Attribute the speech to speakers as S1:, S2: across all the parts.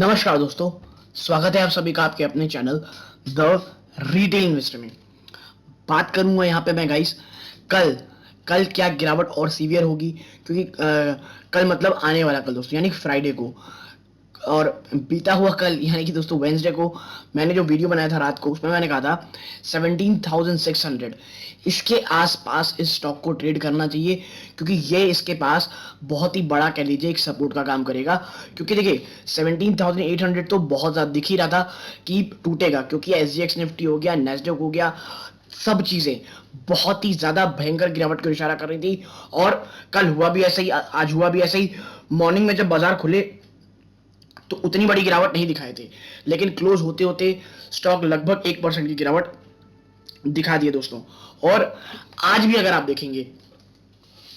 S1: नमस्कार दोस्तों, स्वागत है आप सभी का आपके अपने चैनल द रिटेल इन्वेस्टर में। बात करूंगा यहाँ पे मैं गाइस कल कल क्या गिरावट और सीवियर होगी, क्योंकि कल मतलब आने वाला कल दोस्तों, यानी फ्राइडे को और बीता हुआ कल यानी कि दोस्तों वेंसडे को मैंने जो वीडियो बनाया था रात को, उसमें मैंने कहा था 17,600 इसके आसपास इस स्टॉक को ट्रेड करना चाहिए, क्योंकि ये इसके पास बहुत ही बड़ा कह लीजिए एक सपोर्ट का काम करेगा। क्योंकि देखिए 17,800 तो बहुत ज़्यादा दिख ही रहा था कि टूटेगा, क्योंकि SGX निफ्टी हो गया, नैस्डैक हो गया, सब चीज़ें बहुत ही ज़्यादा भयंकर गिरावट को इशारा कर रही थी। और कल हुआ भी ऐसा ही, आज हुआ भी ऐसा ही। मॉर्निंग में जब बाजार खुले तो उतनी बड़ी गिरावट नहीं दिखाए थे, लेकिन क्लोज होते होते स्टॉक लगभग 1% की गिरावट दिखा दिए दोस्तों। और आज भी अगर आप देखेंगे,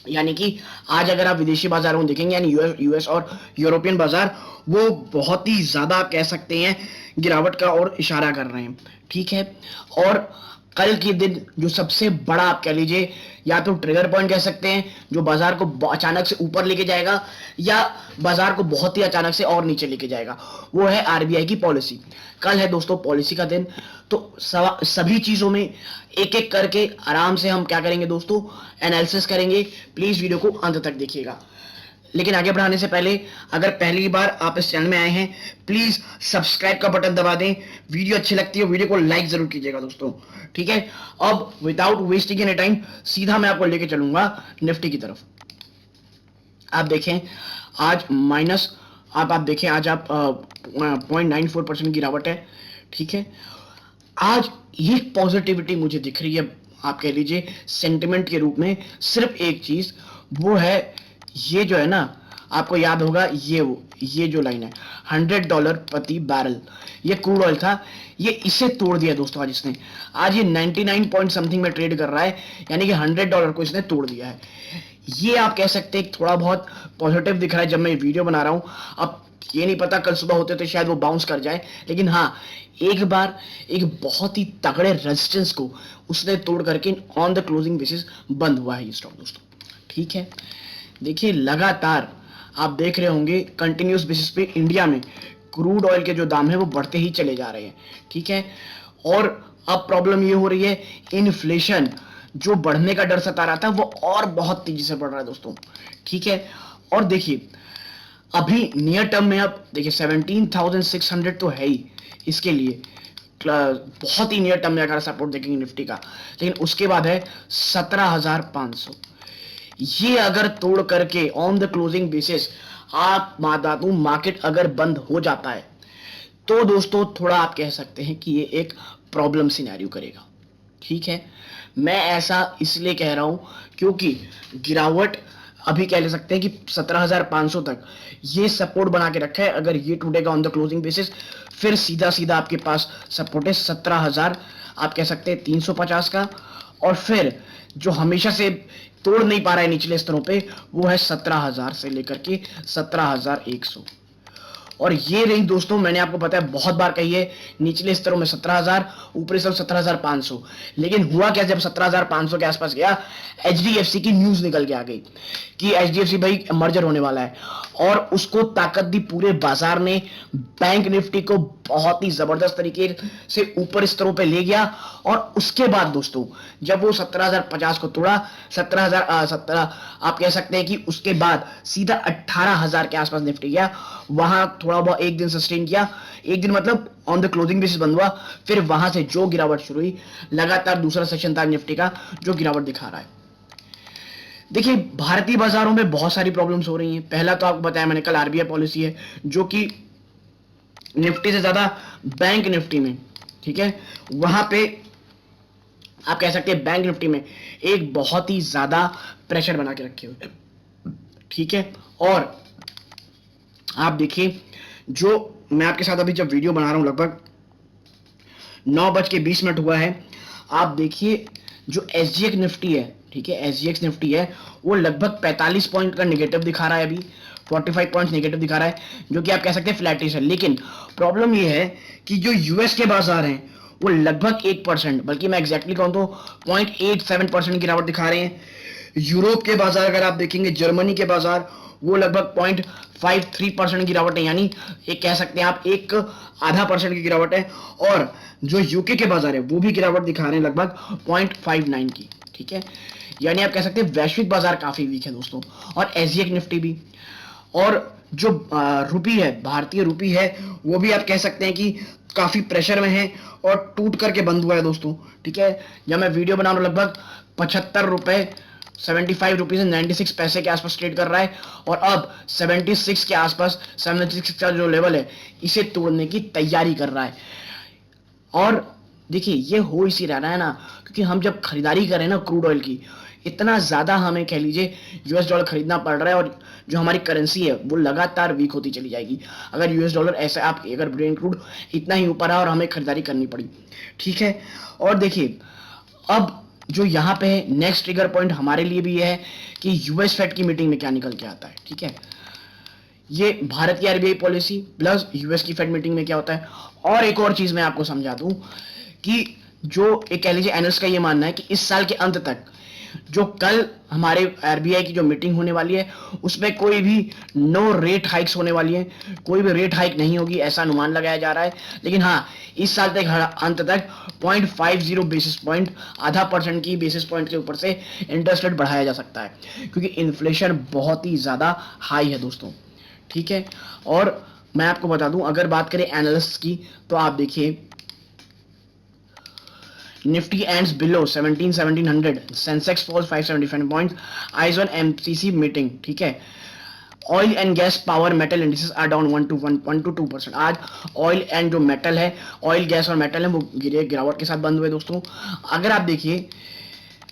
S1: यानी कि आज अगर आप विदेशी बाजारों में देखेंगे, यानी यूएस और यूरोपियन बाजार, वो बहुत ही ज्यादा आप कह सकते हैं गिरावट का और इशारा कर रहे हैं। ठीक है, और कल के दिन जो सबसे बड़ा आप कह लीजिए या तो ट्रिगर पॉइंट कह सकते हैं, जो बाजार को अचानक से ऊपर लेके जाएगा या बाजार को बहुत ही अचानक से और नीचे लेके जाएगा, वो है आरबीआई की पॉलिसी। कल है दोस्तों पॉलिसी का दिन, तो सभी चीजों में एक एक करके आराम से हम क्या करेंगे दोस्तों, एनालिसिस करेंगे। प्लीज वीडियो को अंत तक देखिएगा। लेकिन आगे बढ़ाने से पहले, अगर पहली बार आप इस चैनल में आए हैं, प्लीज सब्सक्राइब का बटन दबा दें। वीडियो अच्छी लगती है वीडियो को लाइक जरूर कीजिएगा दोस्तों। ठीक है, अब विदाउट वेस्टिंग एनी टाइम सीधा मैं आपको लेके चलूंगा निफ्टी की तरफ। आप देखें आज माइनस, आप देखें आज आप 0.94% गिरावट है। ठीक है, आज ये पॉजिटिविटी मुझे दिख रही है, आप कह लीजिए सेंटिमेंट के रूप में। सिर्फ एक चीज, वो है ये जो है ना, आपको याद होगा ये जो लाइन है $100 प्रति बैरल, ये क्रूड ऑयल था, ये इसे तोड़ दिया दोस्तों आज इसने। आज ये 99 पॉइंट समथिंग में ट्रेड कर रहा है, यानी कि $100 को इसने तोड़ दिया है। ये आप कह सकते हैं थोड़ा बहुत पॉजिटिव दिख रहा है जब मैं वीडियो बना रहा हूं। अब ये नहीं पता कल सुबह होते तो शायद वो बाउंस कर जाए, लेकिन हाँ, एक बार एक बहुत ही तगड़े रेजिस्टेंस को उसने तोड़ करके ऑन द क्लोजिंग बेसिस बंद हुआ है ये स्टॉक दोस्तों। ठीक है, देखिए लगातार आप देख रहे होंगे कंटिन्यूस बेसिस पे इंडिया में क्रूड ऑयल के जो दाम है वो बढ़ते ही चले जा रहे हैं। ठीक है, और अब प्रॉब्लम ये हो रही है, इन्फ्लेशन जो बढ़ने का डर सता रहा था वो और बहुत तेजी से बढ़ रहा है दोस्तों। ठीक है, और देखिए अभी नियर टर्म में अब देखिए 17,600 तो है ही इसके लिए, बहुत ही नियर टर्म में अगर सपोर्ट देखेंगे निफ्टी का, लेकिन उसके बाद है 17,500। ये अगर तोड़ करके ऑन द क्लोजिंग बेसिस आप बताऊं मार्केट अगर बंद हो जाता है तो दोस्तों थोड़ा आप कह सकते हैं कि ये एक प्रॉब्लम सिनेरियो करेगा। ठीक है, मैं ऐसा इसलिए कह रहा हूं क्योंकि गिरावट अभी कह ले सकते हैं कि 17,500 तक ये सपोर्ट बना के रखा है। अगर ये टूटेगा ऑन द क्लोजिंग बेसिस, फिर सीधा सीधा आपके पास सपोर्ट है 17,000 आप कह सकते हैं 350 का, और फिर जो हमेशा से तोड़ नहीं पा रहा है निचले स्तरों पे, वो है 17,000 से लेकर के 17,100। और ये रेंज दोस्तों मैंने आपको पता है बहुत बार कही है, निचले स्तरों में 17,000, ऊपरी सब 17,500। लेकिन हुआ क्या, जब 17,500 के आसपास गया, HDFC की न्यूज निकल के आ गई कि HDFC भाई मर्जर होने वाला है, और उसको ताकत दी पूरे बाजार ने। बैंक निफ्टी को बहुत ही जबरदस्त तरीके से ऊपर स्तरों पे ले गया, और उसके बाद दोस्तों जब वो 17,050 को तोड़ा, 17,017 आप कह सकते हैं कि उसके बाद सीधा 18,000 के आसपास निफ्टी गया। वहां थोड़ा बहुत एक दिन सस्टेन किया, एक दिन मतलब ऑन द क्लोजिंग बेसिस बंद हुआ, फिर वहां से जो गिरावट शुरू हुई, लगातार दूसरा सेशन था निफ्टी का जो गिरावट दिखा रहा है। देखिए भारतीय बाजारों में बहुत सारी प्रॉब्लम्स हो रही हैं। पहला तो आपको बताया मैंने, कल आरबीआई पॉलिसी है जो कि निफ्टी से ज्यादा बैंक निफ्टी में, ठीक है, वहां पे आप कह सकते हैं बैंक निफ्टी में एक बहुत ही ज्यादा प्रेशर बना के रखे हुए। ठीक है, और आप देखिए जो मैं आपके साथ अभी जब वीडियो बना रहा हूं लगभग 9:20 हुआ है, आप देखिए जो SGX निफ्टी है, ठीक है, SGX निफ्टी है, वो लगभग 45 पॉइंट का नेगेटिव दिखा रहा है, अभी 45 पॉइंट नेगेटिव दिखा रहा है, जो कि आप कह सकते हैं फ्लैटिश है। लेकिन प्रॉब्लम ये है कि जो यूएस के बाजार हैं वो लगभग 1%, बल्कि मैं एग्जैक्टली कहूं तो 0.87% गिरावट दिखा रहे हैं। यूरोप के बाजार अगर आप देखेंगे, जर्मनी के बाजार, वो लगभग 0.53% गिरावट है, यानी एक कह सकते हैं आप एक आधा परसेंट की गिरावट है। और जो यूके के बाजार है वो भी गिरावट दिखा रहे हैं लगभग 0.59 की, ठीक है। यानी आप कह सकते हैं वैश्विक बाजार काफी वीक है दोस्तों, और एसजीएक्स निफ्टी भी। और जो रुपी है, भारतीय रुपी है, वो भी आप कह सकते हैं कि काफी प्रेशर में है और टूट करके बंद हुआ है दोस्तों, ठीक है। जब मैं वीडियो बना रहा हूं लगभग 75 रुपए 75 रुपीज 96 पैसे के आसपास ट्रेड कर रहा है, और अब 76 के आसपास 76 का जो लेवल है इसे तोड़ने की तैयारी कर रहा है। और देखिए ये हो इसी रहा है ना, क्योंकि हम जब खरीदारी करें ना क्रूड ऑयल की, इतना ज्यादा हमें कह लीजिए यूएस डॉलर खरीदना पड़ रहा है, और जो हमारी करेंसी है वो लगातार वीक होती चली जाएगी अगर यूएस डॉलर ऐसे आप अगर ब्रेंट क्रूड इतना ही ऊपर आया और हमें खरीदारी करनी पड़ी, ठीक है। और देखिए अब जो यहाँ पे नेक्स्ट ट्रिगर पॉइंट हमारे लिए भी है कि यूएस फेड की मीटिंग में क्या निकल के आता है, ठीक है। ये भारत की आरबीआई पॉलिसी प्लस यूएस की फेड मीटिंग में क्या होता है। और एक और चीज मैं आपको समझा दूं कि जो एक कह लीजिए एनालिस्ट का ये मानना है कि इस साल के अंत तक जो कल हमारे आरबीआई की जो मीटिंग होने वाली है उसमें कोई भी नो रेट हाइक्स होने वाली है, कोई भी रेट हाइक नहीं होगी ऐसा अनुमान लगाया जा रहा है। लेकिन हाँ, इस साल तक अंत तक 0.50 बेसिस पॉइंट, आधा परसेंट की बेसिस पॉइंट के ऊपर से इंटरेस्ट रेट बढ़ाया जा सकता है, क्योंकि इन्फ्लेशन बहुत ही ज्यादा हाई है दोस्तों, ठीक है। और मैं आपको बता दूं, अगर बात करें एनालिस्ट की, तो आप देखिए Nifty ends below 1700, Sensex falls 575 points, eyes on MCC meeting, ठीक है। Oil and gas power metal indices are down 1 to 2%। आज ऑयल एंड जो मेटल है, ऑयल गैस और मेटल है, वो गिरावट के साथ बंद हुए दोस्तों। अगर आप देखिए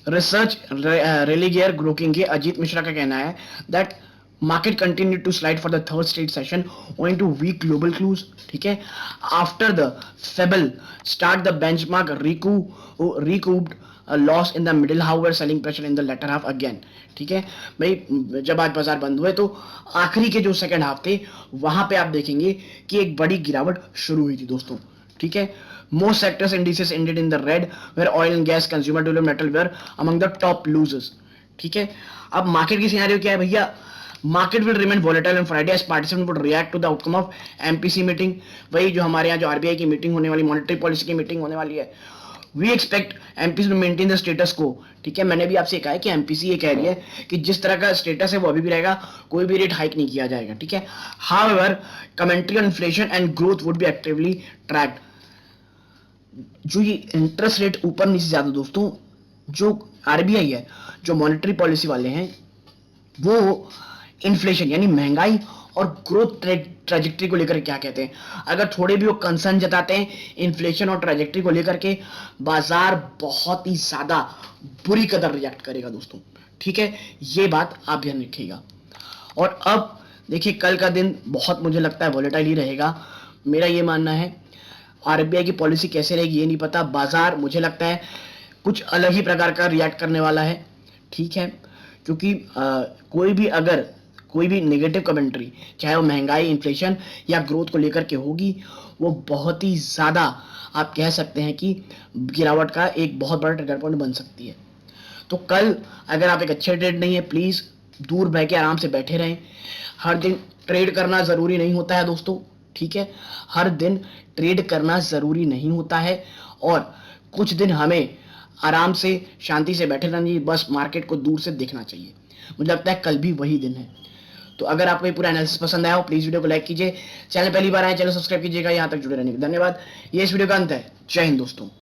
S1: रिसर्च रेलिगेयर ग्रोकिंग के अजीत मिश्रा का कहना है that market continued to slide for the third straight session owing to weak global clues, ठीक है। after the Febble start the benchmark recouped a loss in the middle, however selling pressure in the latter half again, ठीक है भाई। जब आज बाजार बंद हुए तो आखिरी के जो सेकंड हाफ थे वहां पे आप देखेंगे कि एक बड़ी गिरावट शुरू हुई थी दोस्तों, ठीक है। most sectors indices ended in the red where oil and gas, consumer durable metal were among the top losers, ठीक है। अब मार्केट की सिनेरियो क्या है भैया, market will remain volatile on Friday as participant would react to the outcome of MPC meeting. वही जो हमारे यहाँ जो आरबीआई की मीटिंग होने वाली, मॉनेटरी पॉलिसी की मीटिंग होने वाली है, we expect MPC to maintain the status को, ठीक है। मैंने भी आपसे कहा है कि एमपीसी ये कह रही है कि जिस तरह का स्टेटस है वो अभी भी रहेगा, कोई भी रेट हाइक नहीं किया जाएगा, ठीक है। However commentary on inflation and growth would be actively tracked. जो ये इंटरेस्ट रेट ऊपर नीचे ज्यादा दोस्तों, जो आरबीआई है, जो मॉनेटरी पॉलिसी वाले हैं, वो इन्फ्लेशन यानी महंगाई और ग्रोथ ट्रेजेक्ट्री को लेकर क्या कहते हैं। अगर थोड़े भी वो कंसर्न जताते हैं इन्फ्लेशन और ट्रेजेक्ट्री को लेकर के, बाजार बहुत ही ज्यादा बुरी कदर रिएक्ट करेगा दोस्तों, ठीक है। ये बात आप ध्यान रखिएगा। और अब देखिए कल का दिन बहुत मुझे लगता है वोलेटाइल ही रहेगा, मेरा ये मानना है। आरबीआई की पॉलिसी कैसे रहेगी ये नहीं पता, बाजार मुझे लगता है कुछ अलग ही प्रकार का रिएक्ट करने वाला है, ठीक है। क्योंकि कोई भी नेगेटिव कमेंट्री, चाहे वो महंगाई, इन्फ्लेशन या ग्रोथ को लेकर के होगी, वो बहुत ही ज्यादा आप कह सकते हैं कि गिरावट का एक बहुत बड़ा ट्रिगर पॉइंट बन सकती है। तो कल अगर आप एक अच्छे ट्रेड नहीं है, प्लीज दूर बह के आराम से बैठे रहें। हर दिन ट्रेड करना जरूरी नहीं होता है दोस्तों, ठीक है। हर दिन ट्रेड करना जरूरी नहीं होता है, और कुछ दिन हमें आराम से शांति से बैठे रहना चाहिए, बस मार्केट को दूर से देखना चाहिए। मुझे लगता है कल भी वही दिन है। तो अगर आपको ये पूरा एनालिसिस पसंद आया हो, प्लीज वीडियो को लाइक कीजिए, चैनल पहली बार आए चैनल सब्सक्राइब कीजिएगा। यहां तक जुड़े रहने के धन्यवाद। ये इस वीडियो का अंत है। जय हिंद दोस्तों।